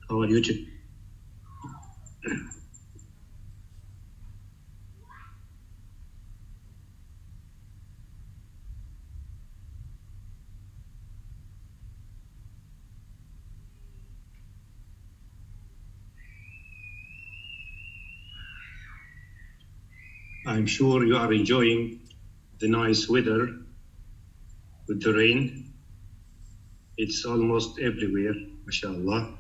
How are you? I'm sure you are enjoying the nice weather with the rain. It's almost everywhere, mashallah.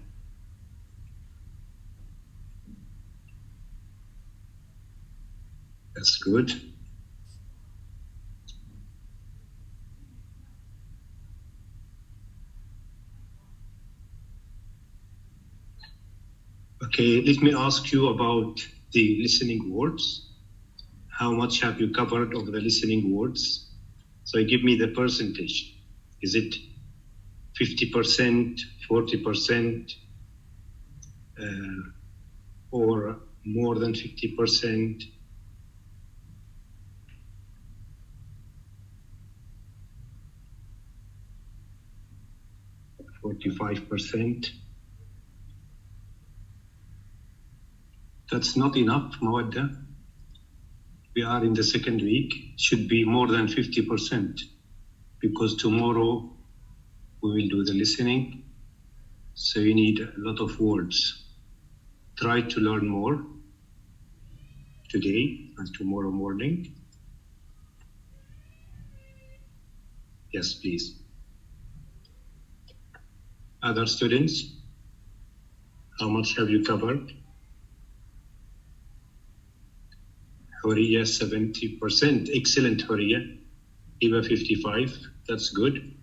That's good. Okay, let me ask you about the listening words. How much have you covered of the listening words? So give me the percentage. Is it 50%, 40%, or more than 50%? %? That's not enough, Mawadda. We are in the second week. It should be more than 50% because tomorrow we will do the listening. So you need a lot of words. Try to learn more today and tomorrow morning. Yes, please. Other students, how much have you covered? Horiya 70%, excellent Horiya. Hiba 55, that's good.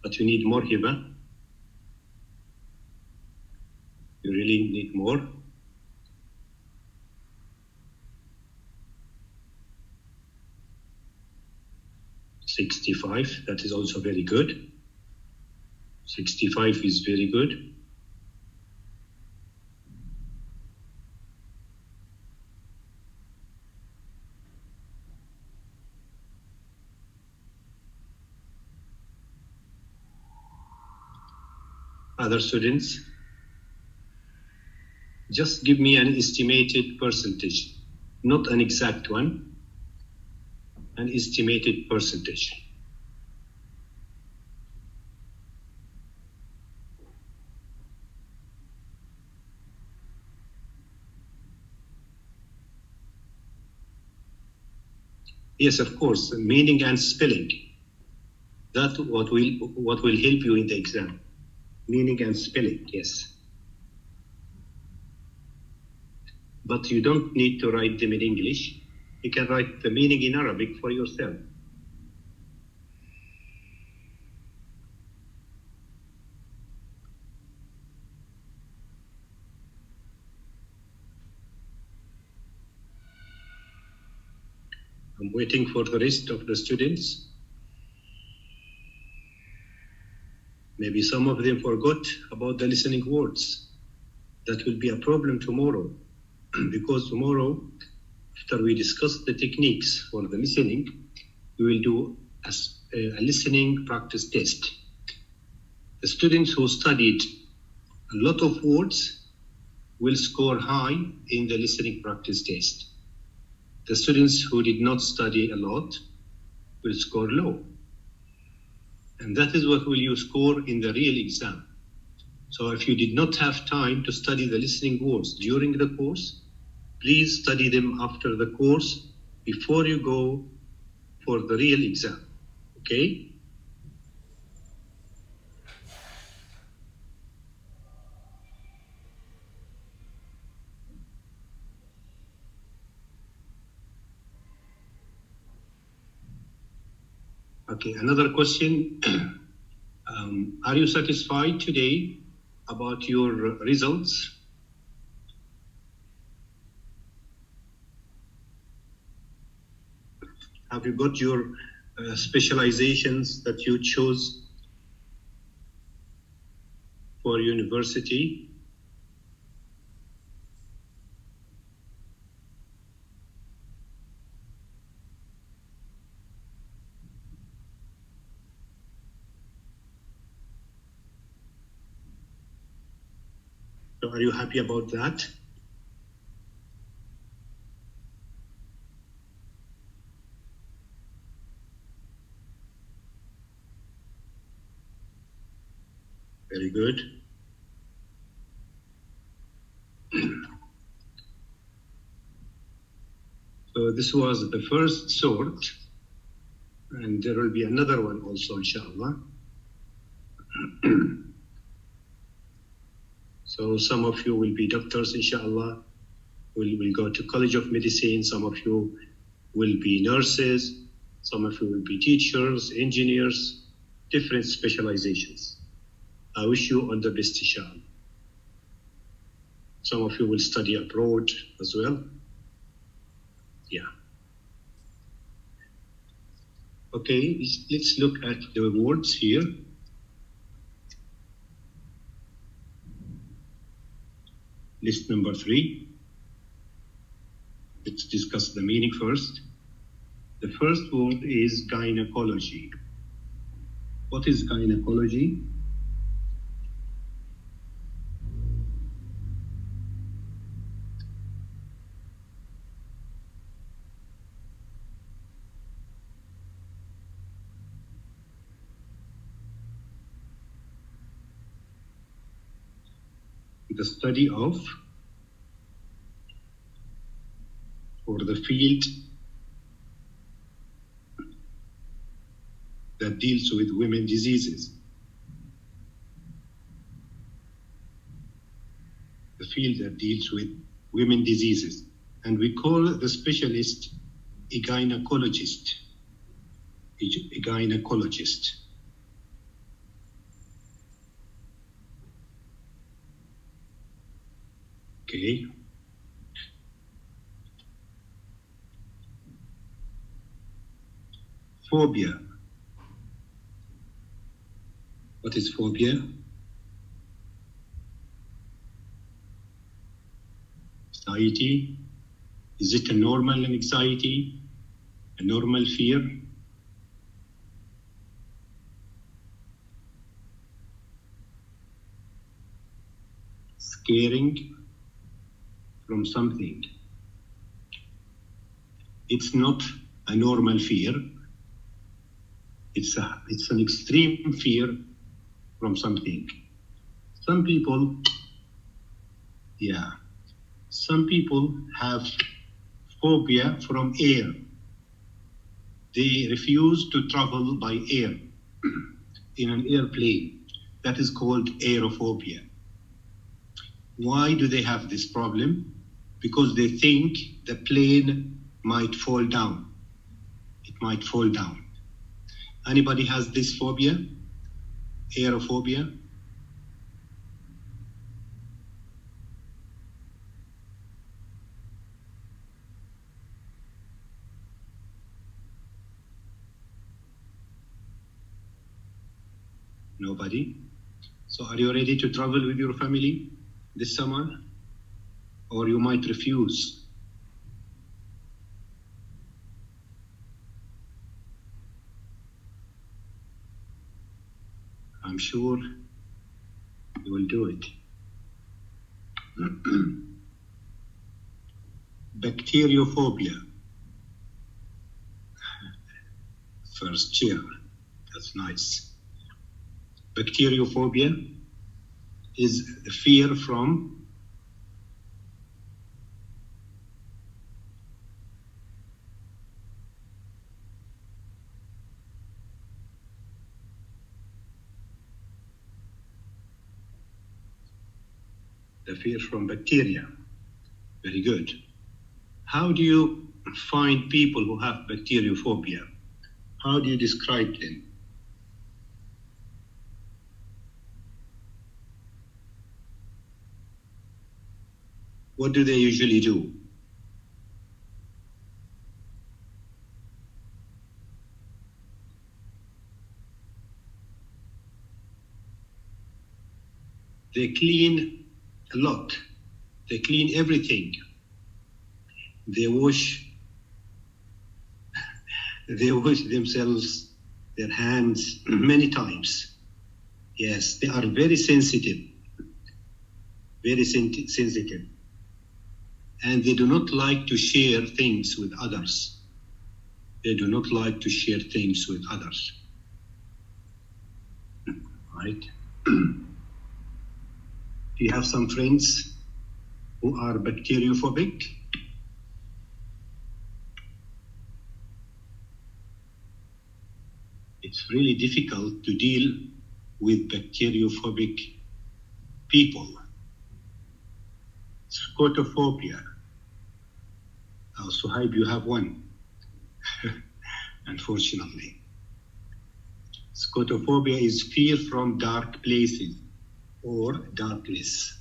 But you need more Hiba. You really need more. $65, that is also very good. 65 is very good. Other students, just give me an estimated percentage, not an exact one, an estimated percentage. Yes, of course, meaning and spelling. That's what will help you in the exam. Meaning and spelling, yes. But you don't need to write them in English. You can write the meaning in Arabic for yourself. I'm waiting for the rest of the students. Maybe some of them forgot about the listening words. That will be a problem tomorrow, because tomorrow, after we discuss the techniques for the listening, we will do a listening practice test. The students who studied a lot of words will score high in the listening practice test. The students who did not study a lot will score low. And that is what will you score in the real exam. So if you did not have time to study the listening words during the course, please study them after the course before you go for the real exam, okay? Okay, another question. Are you satisfied today about your results? Have you got your specializations that you chose for university? So are you happy about that? Very good. So this was the first sort, and there will be another one also, inshallah. So some of you will be doctors, inshallah. Will go to College of Medicine. Some of you will be nurses. Some of you will be teachers, engineers, different specializations. I wish you all the best, inshallah. Some of you will study abroad as well. Yeah. Okay, let's look at the words here. List number 3. Let's discuss the meaning first. The first word is gynecology. What is gynecology? The study of, or the field that deals with women's diseases. The field that deals with women's diseases. And we call the specialist a gynecologist. A gynecologist. Okay. Phobia. What is phobia? Anxiety. Is it a normal anxiety? A normal fear? Scaring from something. It's not a normal fear. It's an extreme fear from something. Some people have phobia from air. They refuse to travel by air in an airplane. That is called aerophobia. Why do they have this problem? Because they think the plane might fall down. It might fall down. Anybody has this phobia? Aerophobia? Nobody? So are you ready to travel with your family this summer? Or you might refuse? I'm sure you will do it. Bacteriophobia. First chair. That's nice. Bacteriophobia is the fear from bacteria. Very good. How do you find people who have bacteriophobia? How do you describe them? What do they usually do? They clean a lot. They clean everything. They wash themselves, their hands many times. Yes, they are very sensitive. very sensitive, and they do not like to share things with others. They do not like to share things with others. Right? Do you have some friends who are bacteriophobic? It's really difficult to deal with bacteriophobic people. Scotophobia. Suhaib, you have one, unfortunately. Scotophobia is fear from dark places or darkness.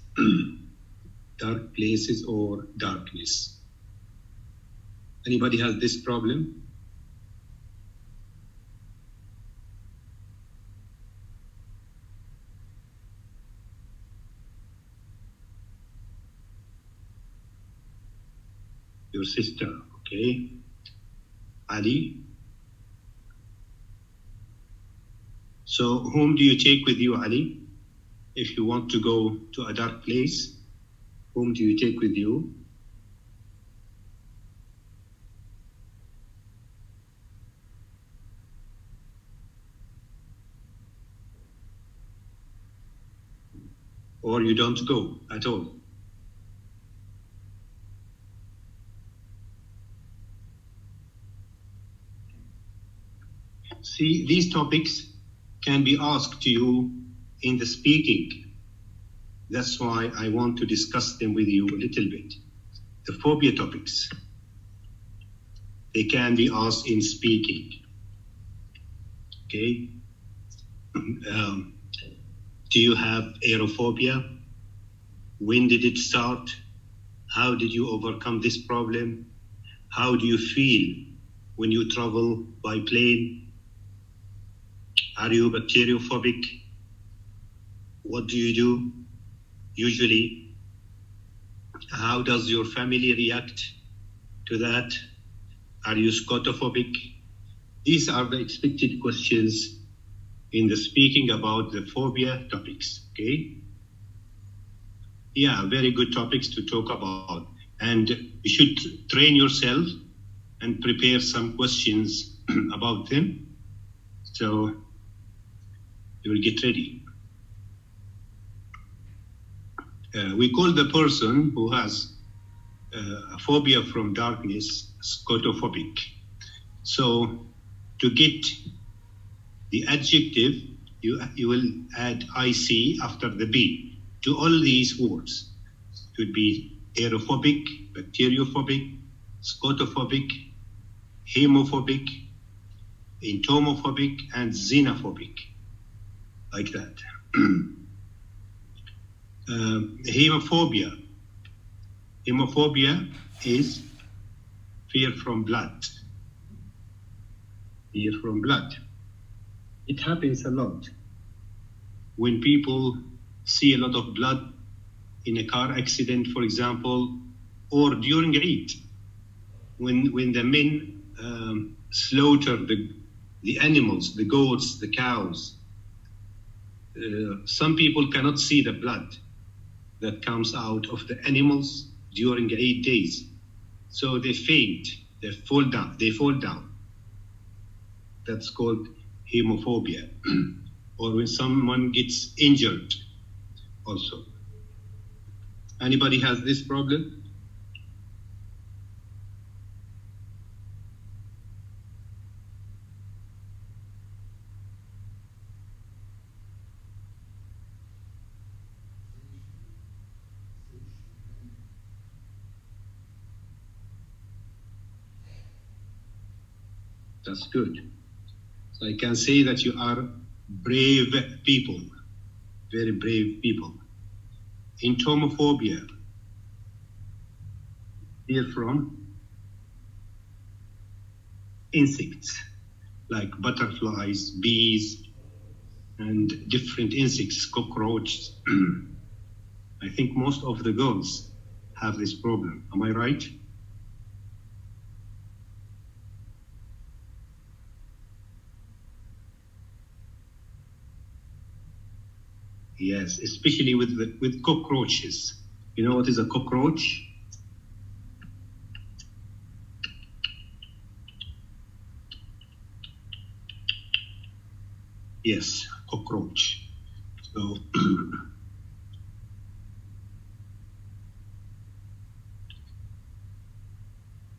Dark places or darkness. Anybody has this problem? Your sister, okay. Ali? So whom do you take with you, Ali? If you want to go to a dark place, whom do you take with you? Or you don't go at all? See, these topics can be asked to you in the speaking. That's why I want to discuss them with you a little bit. The phobia topics, they can be asked in speaking. Okay? Do you have aerophobia? When did it start? How did you overcome this problem? How do you feel when you travel by plane? Are you bacteriophobic? What do you do usually? How does your family react to that? Are you scotophobic? These are the expected questions in the speaking about the phobia topics, okay? Yeah, very good topics to talk about. And you should train yourself and prepare some questions about them. So you will get ready. We call the person who has a phobia from darkness scotophobic. So to get the adjective, you will add IC after the B to all these words. It would be aerophobic, bacteriophobic, scotophobic, hemophobic, entomophobic, and xenophobic, like that. Hemophobia. Hemophobia is fear from blood. Fear from blood. It happens a lot when people see a lot of blood in a car accident, for example, or during Eid, when the men slaughter the animals, the goats, the cows. Some people cannot see the blood that comes out of the animals during Eid days. So they faint, they fall down. That's called hemophobia. Or when someone gets injured also. Anybody has this problem? That's good. So I can say that you are brave people, very brave people. Entomophobia, fear from insects like butterflies, bees, and different insects, cockroaches. I think most of the girls have this problem. Am I right? Yes, especially with cockroaches. You know what is a cockroach? Yes, cockroach. So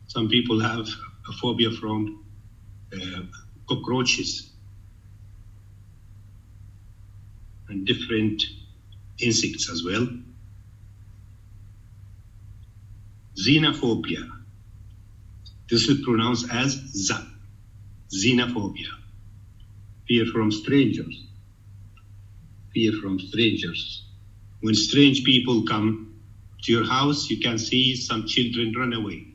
some people have a phobia from cockroaches and different insects as well. Xenophobia. This is pronounced as Z. Xenophobia. Fear from strangers. Fear from strangers. When strange people come to your house, you can see some children run away.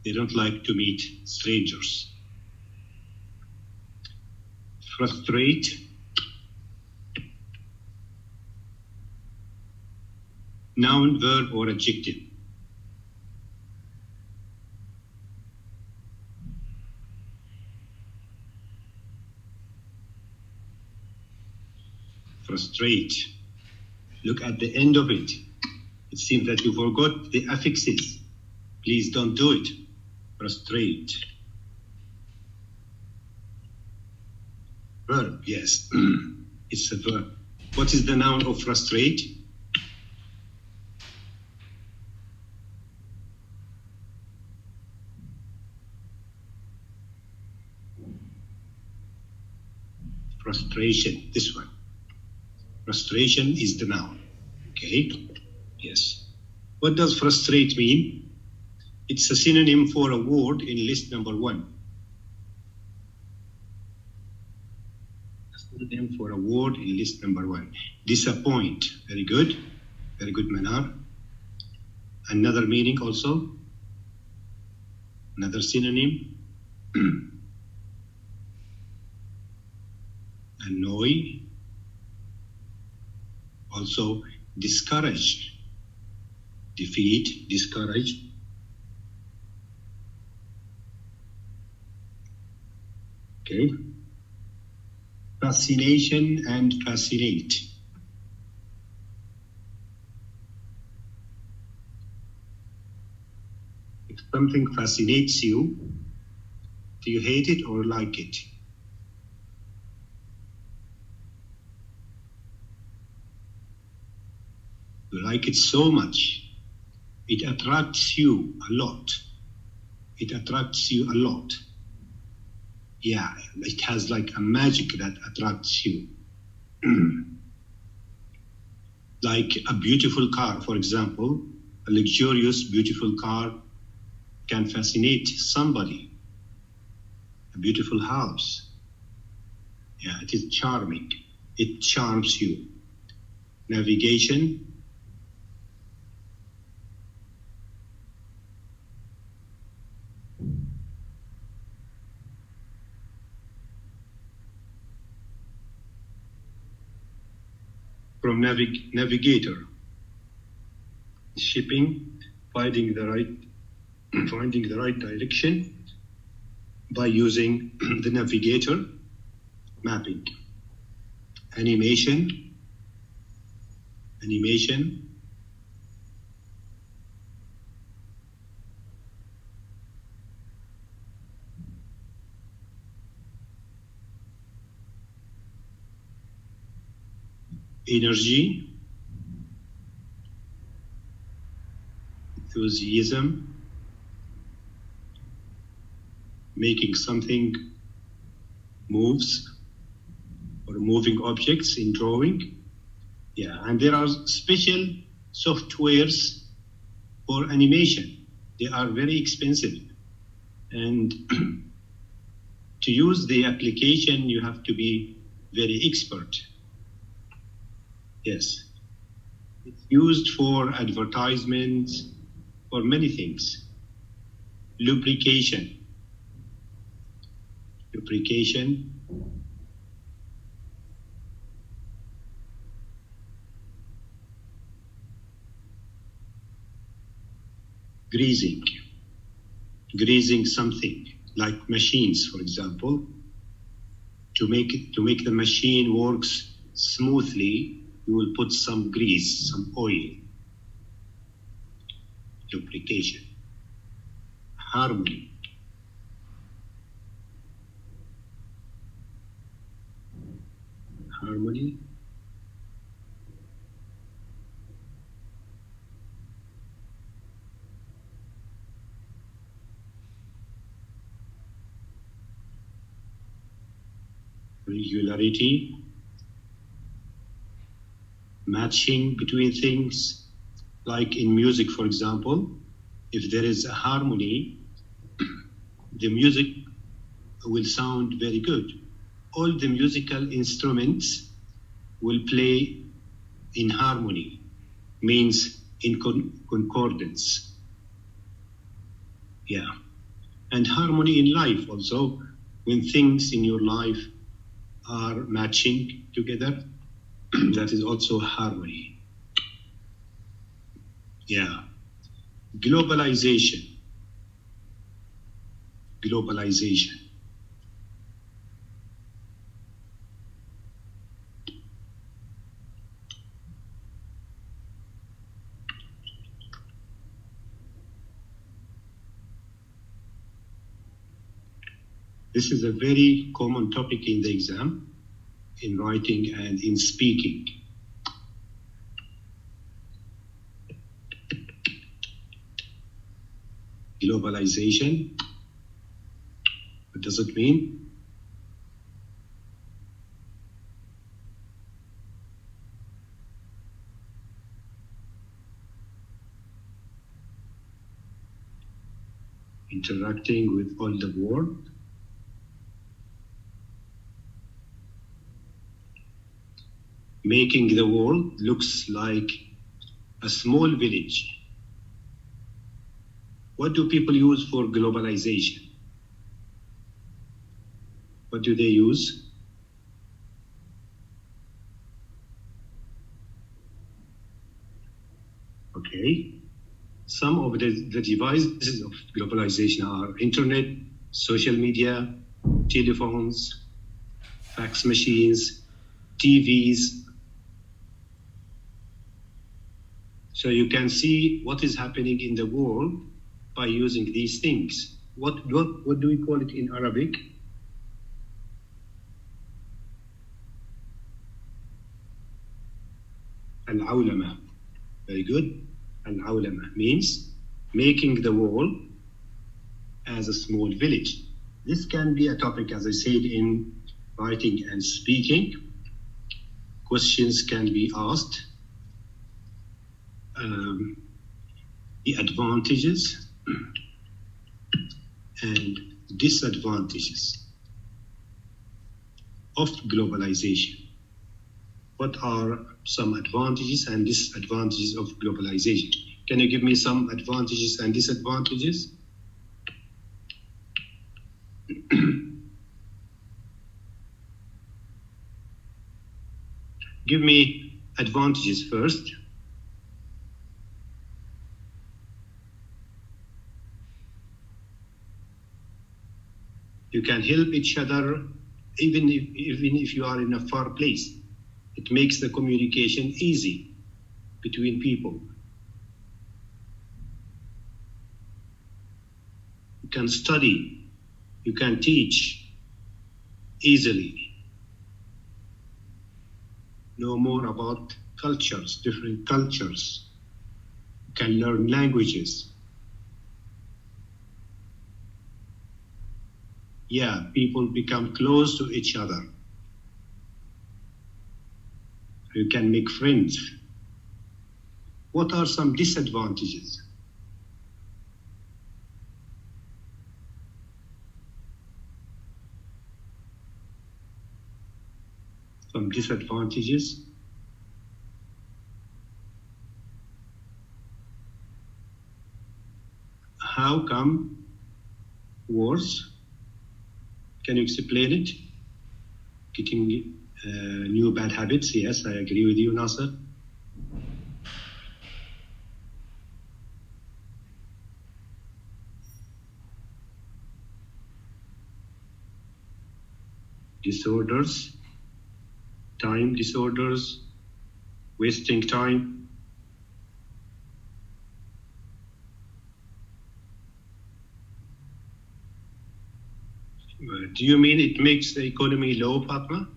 They don't like to meet strangers. Frustrate. Noun, verb, or adjective. Frustrate. Look at the end of it. It seems that you forgot the affixes. Please don't do it. Frustrate. Verb, yes. It's a verb. What is the noun of frustrate? Frustration, this one. Frustration is the noun. Okay? Yes. What does frustrate mean? It's a synonym for a word in list number 1. A synonym for a word in list number 1. Disappoint. Very good. Very good, Manar. Another meaning also. Another synonym. Annoy. Also discourage. Defeat, discourage. Okay. Fascination and fascinate. If something fascinates you, do you hate it or like it? You like it so much. It attracts you a lot. It attracts you a lot. Yeah, it has like a magic that attracts you. Like a beautiful car, for example, a luxurious, beautiful car can fascinate somebody. A beautiful house. Yeah, it is charming. It charms you. Navigation. From navigator, shipping, finding the right direction by using the navigator, mapping. Animation, energy, enthusiasm, making something moves, or moving objects in drawing. Yeah, and there are special softwares for animation. They are very expensive. And to use the application, you have to be very expert. Yes. It's used for advertisements, for many things. Lubrication. Greasing something, like machines, for example, to make the machine works smoothly. you will put some grease, some oil, lubrication. Harmony. Harmony. Regularity. Matching between things, like in music, for example, if there is a harmony, the music will sound very good. All the musical instruments will play in harmony, means in concordance. Yeah. And harmony in life also, when things in your life are matching together, that is also harmony. Yeah. Globalization. Globalization. This is a very common topic in the exam, in writing and in speaking. Globalization. What does it mean? Interacting with all the world. Making the world looks like a small village. What do people use for globalization? What do they use? Okay. Some of the devices of globalization are internet, social media, telephones, fax machines, TVs. So you can see what is happening in the world by using these things. What do we call it in Arabic? Al-awlama. Very good. Al-awlama means making the world as a small village. This can be a topic, as I said, in writing and speaking. Questions can be asked. The advantages and disadvantages of globalization. What are some advantages and disadvantages of globalization? Can you give me some advantages and disadvantages? Give me advantages first. You can help each other even if you are in a far place. It makes the communication easy between people. You can study, you can teach easily. Know more about cultures, different cultures. You can learn languages. Yeah, people become close to each other. You can make friends. What are some disadvantages? Some disadvantages. How come worse? Can you explain it? Getting new bad habits. Yes, I agree with you, Nasser. Disorders, time disorders, wasting time. Do you mean it makes the economy low, Fatma?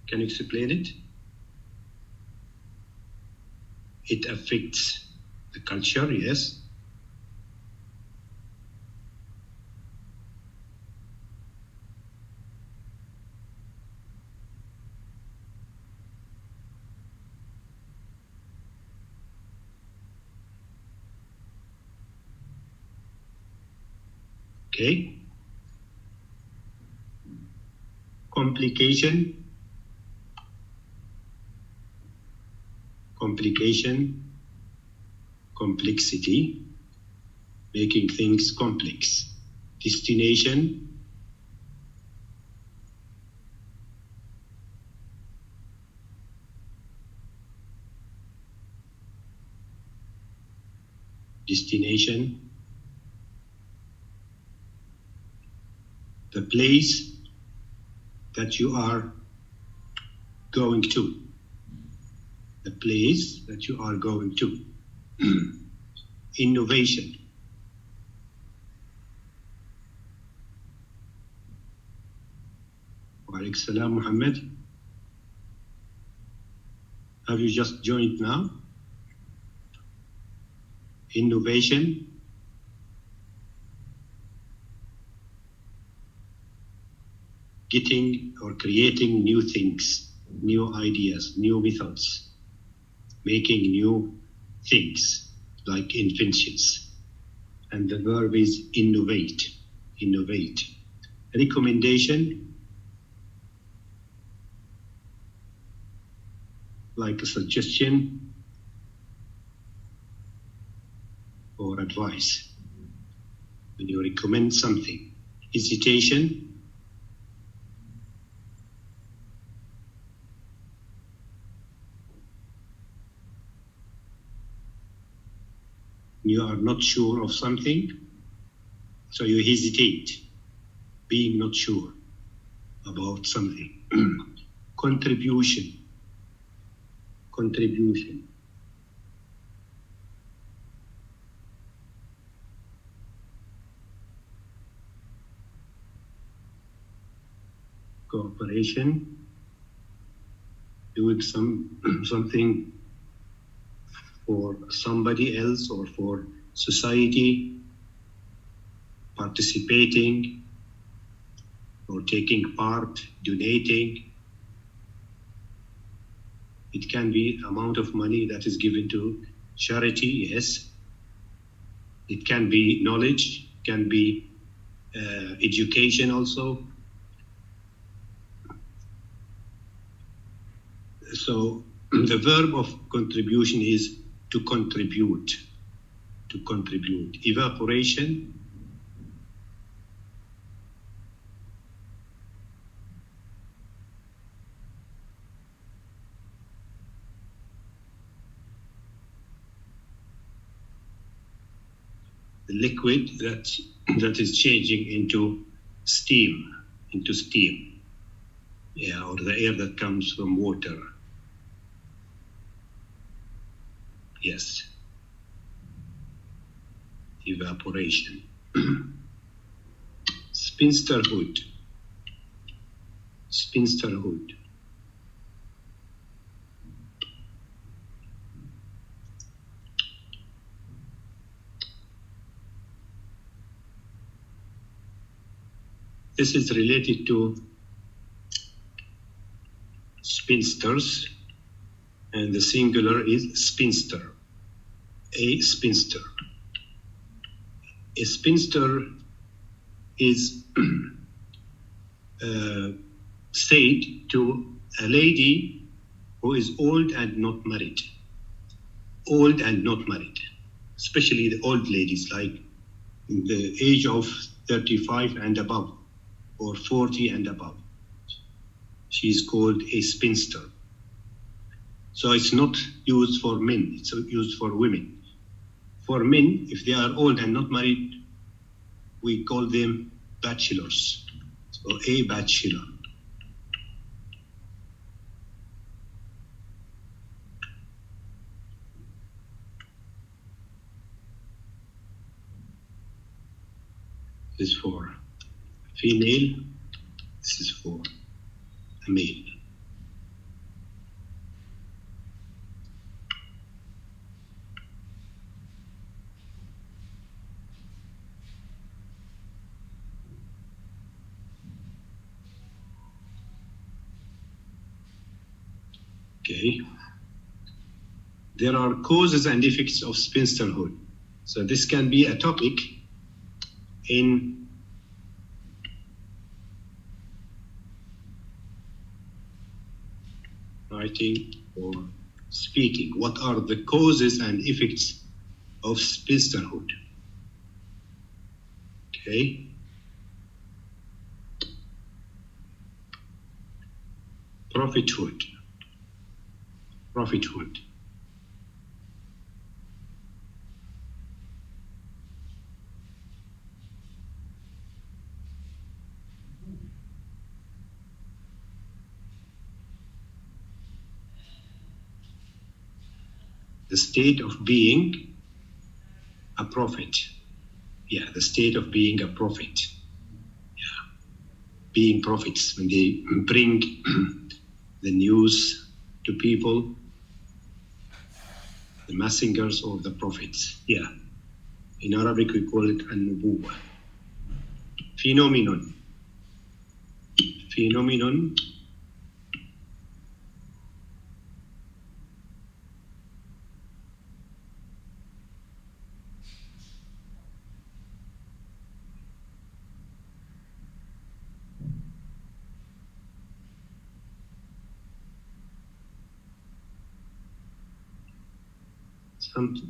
Can you explain it? It affects the culture, yes. Okay. Complication, complexity, making things complex. Destination, the place that you are going to. The place that you are going to. Innovation. Wa alaikum salam, Muhammad. Have you just joined now? Innovation. Getting or creating new things, new ideas, new methods, making new things like inventions. And the verb is innovate, innovate. Recommendation, like a suggestion or advice. When you recommend something. Hesitation, you are not sure of something, so you hesitate, being not sure about something. Contribution. Cooperation, doing something for somebody else or for society, participating or taking part, donating. It can be amount of money that is given to charity, yes. It can be knowledge, can be education also. So the verb of contribution is to contribute, Evaporation, the liquid that is changing into steam, yeah, or the air that comes from water. Yes, evaporation. Spinsterhood. This is related to spinsters, and the singular is spinster. A spinster. A spinster is said to a lady who is old and not married. Especially the old ladies, like the age of 35 and above, or 40 and above. She is called a spinster. So it's not used for men, it's used for women. For men, if they are old and not married, we call them bachelors. So a bachelor. This is for female. This is for a male. Okay. There are causes and effects of spinsterhood. So this can be a topic in writing or speaking. What are the causes and effects of spinsterhood? Okay. Prophethood. Prophethood. The state of being a prophet. Yeah, the state of being a prophet. Yeah, being prophets when they bring the news to people, the messengers or the prophets. Yeah, in Arabic we call it an-nubuwah. Phenomenon. Phenomenon.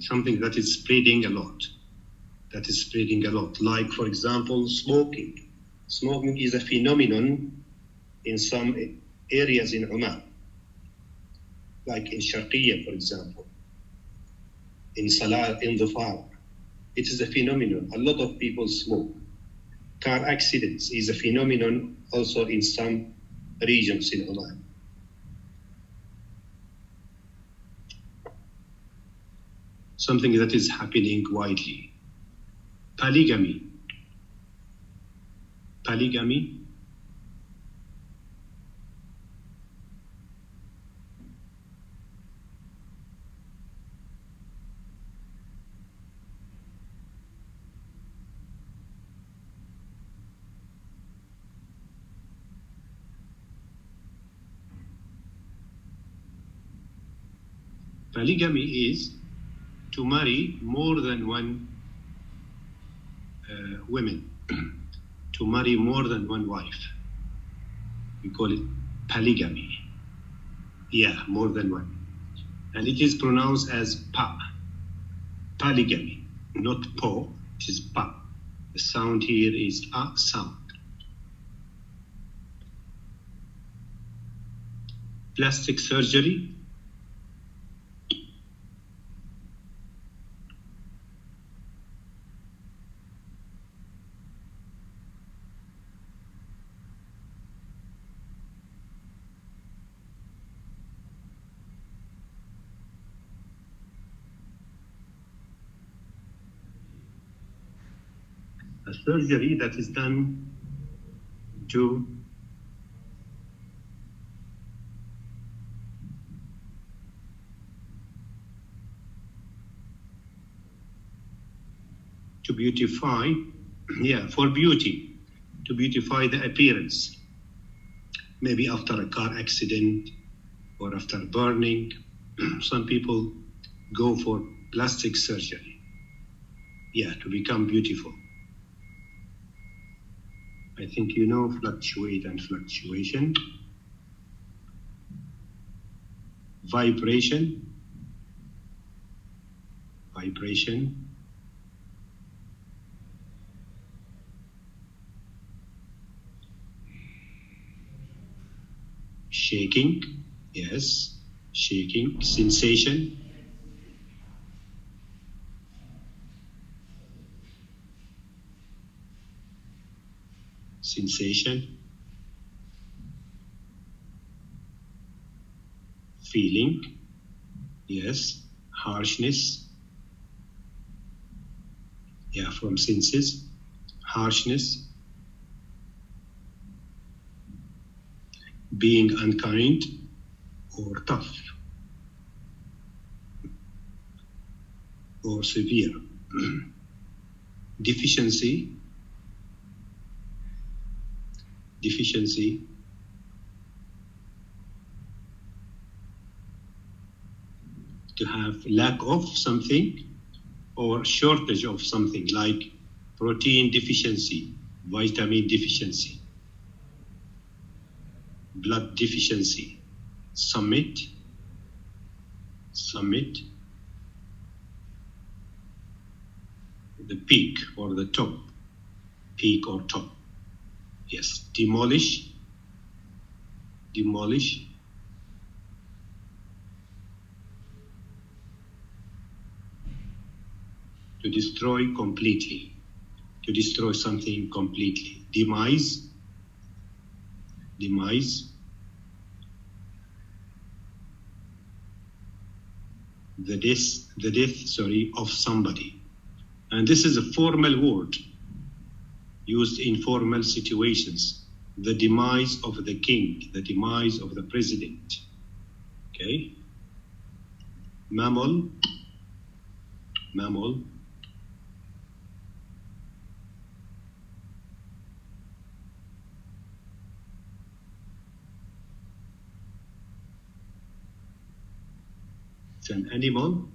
Something that is spreading a lot. That is spreading a lot. Like, for example, smoking. Smoking is a phenomenon in some areas in Oman. Like in Sharqiyya, for example. In Salah, in Dhafar. It is a phenomenon. A lot of people smoke. Car accidents is a phenomenon also in some regions in Oman. Something that is happening widely. Polygamy. Polygamy. Polygamy is to marry more than one woman, to marry more than one wife. We call it polygamy. Yeah, more than one. And it is pronounced as pa. Polygamy, not po, it is pa. The sound here is a sound. Plastic surgery. A surgery that is done to beautify, yeah, for beauty, to beautify the appearance. Maybe after a car accident or after burning, some people go for plastic surgery. Yeah, to become beautiful. I think you know fluctuate and fluctuation. Vibration. Vibration. Shaking. Yes, shaking. Sensation. Sensation, feeling, yes, harshness, yeah, from senses, harshness, being unkind or tough or severe. Deficiency, to have lack of something or shortage of something, like protein deficiency, vitamin deficiency, blood deficiency. Summit, the peak or the top, peak or top. Yes, demolish, to destroy completely, to destroy something completely. Demise, the death of somebody. And this is a formal word used in formal situations. The demise of the king, the demise of the president. Okay? Mammal, it's an animal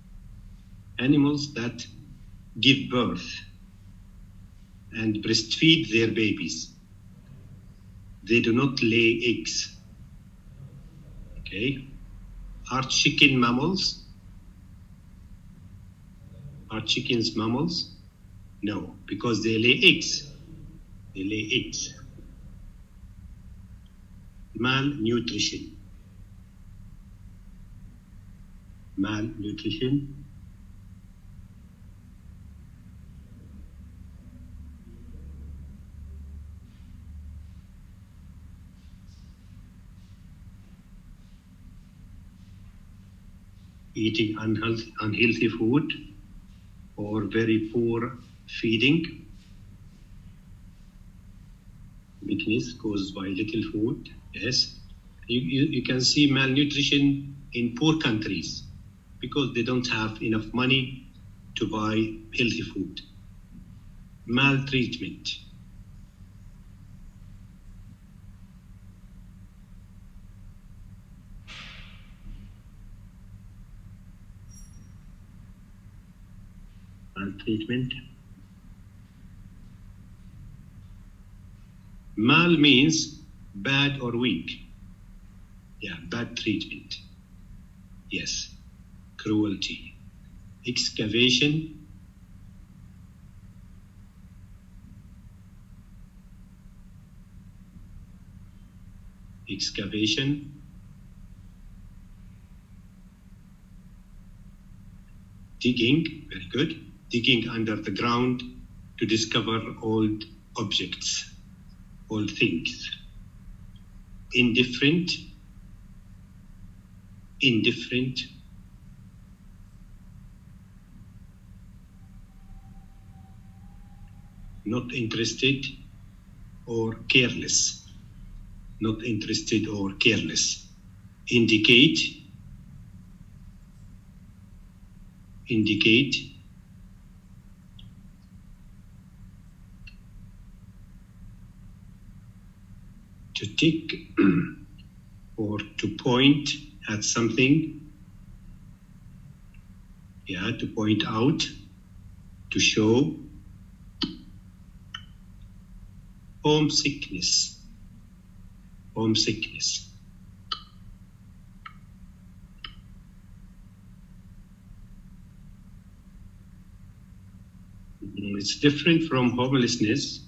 that give birth and breastfeed their babies. They do not lay eggs. Okay? Are chickens mammals? No, because they lay eggs. Malnutrition. Eating unhealthy food or very poor feeding. Weakness caused by little food. Yes, you can see malnutrition in poor countries because they don't have enough money to buy healthy food. Maltreatment. Mal means bad or weak. Yeah, bad treatment. Yes, cruelty. Excavation. Digging, very good. Digging under the ground to discover old objects, old things. Indifferent. Not interested or careless. Indicate. To tick or to point at something. Yeah, to point out, to show. Homesickness. It's different from homelessness.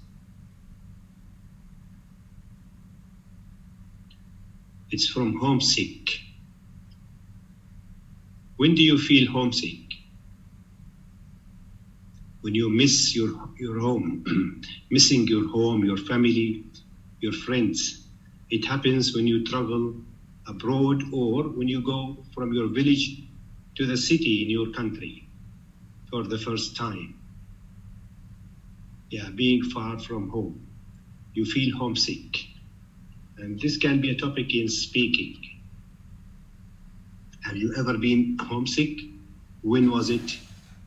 It's from homesick, When do you feel homesick? When you miss your home, missing your home, your family, your friends. It happens when you travel abroad or when you go from your village to the city in your country for the first time. Yeah, being far from home. You feel homesick. And this can be a topic in speaking. Have you ever been homesick? When was it?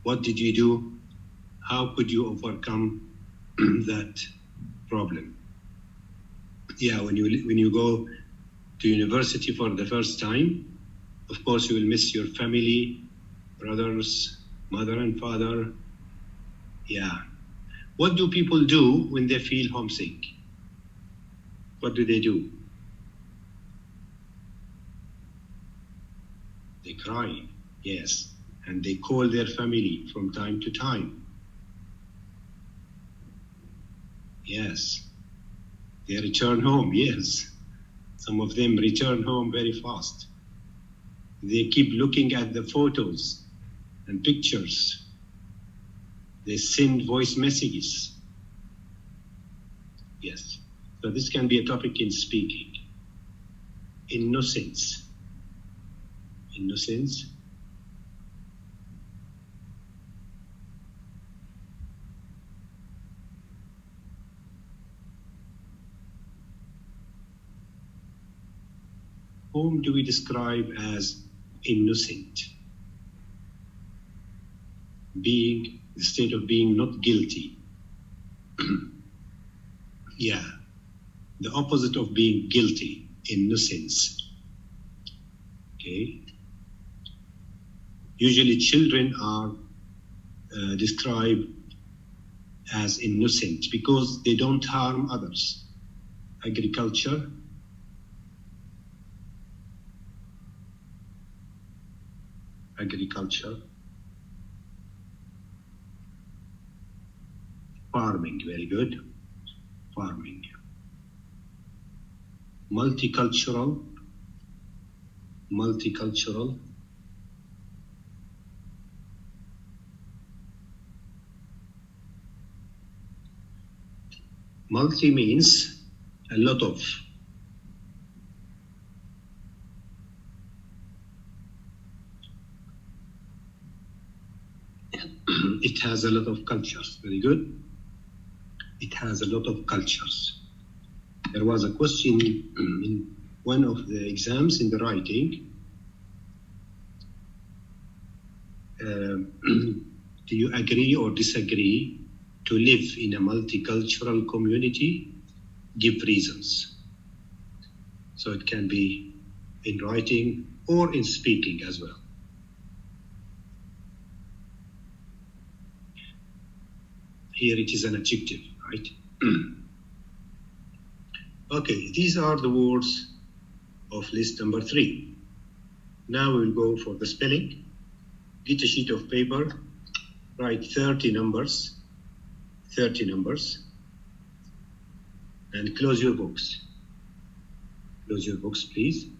What did you do? How could you overcome that problem? Yeah, when you go to university for the first time, of course you will miss your family, brothers, mother and father. Yeah. What do people do when they feel homesick? What do? They cry, yes, and they call their family from time to time. Yes, they return home, yes. Some of them return home very fast. They keep looking at the photos and pictures. They send voice messages. Yes, so this can be a topic in speaking. Innocence. Innocence. Whom do we describe as innocent? Being, the state of being not guilty. Yeah, the opposite of being guilty, innocence. Okay. Usually children are described as innocent because they don't harm others. Agriculture. Farming, very good. Farming. Multicultural. Multi means a lot of. It has a lot of cultures. Very good. It has a lot of cultures. There was a question in one of the exams in the writing. Do you agree or disagree to live in a multicultural community? Give reasons. So it can be in writing or in speaking as well. Here it is an adjective, right? Okay, these are the words of list number 3. Now we'll go for the spelling. Get a sheet of paper, write 30 numbers, and close your books. Close your books, please.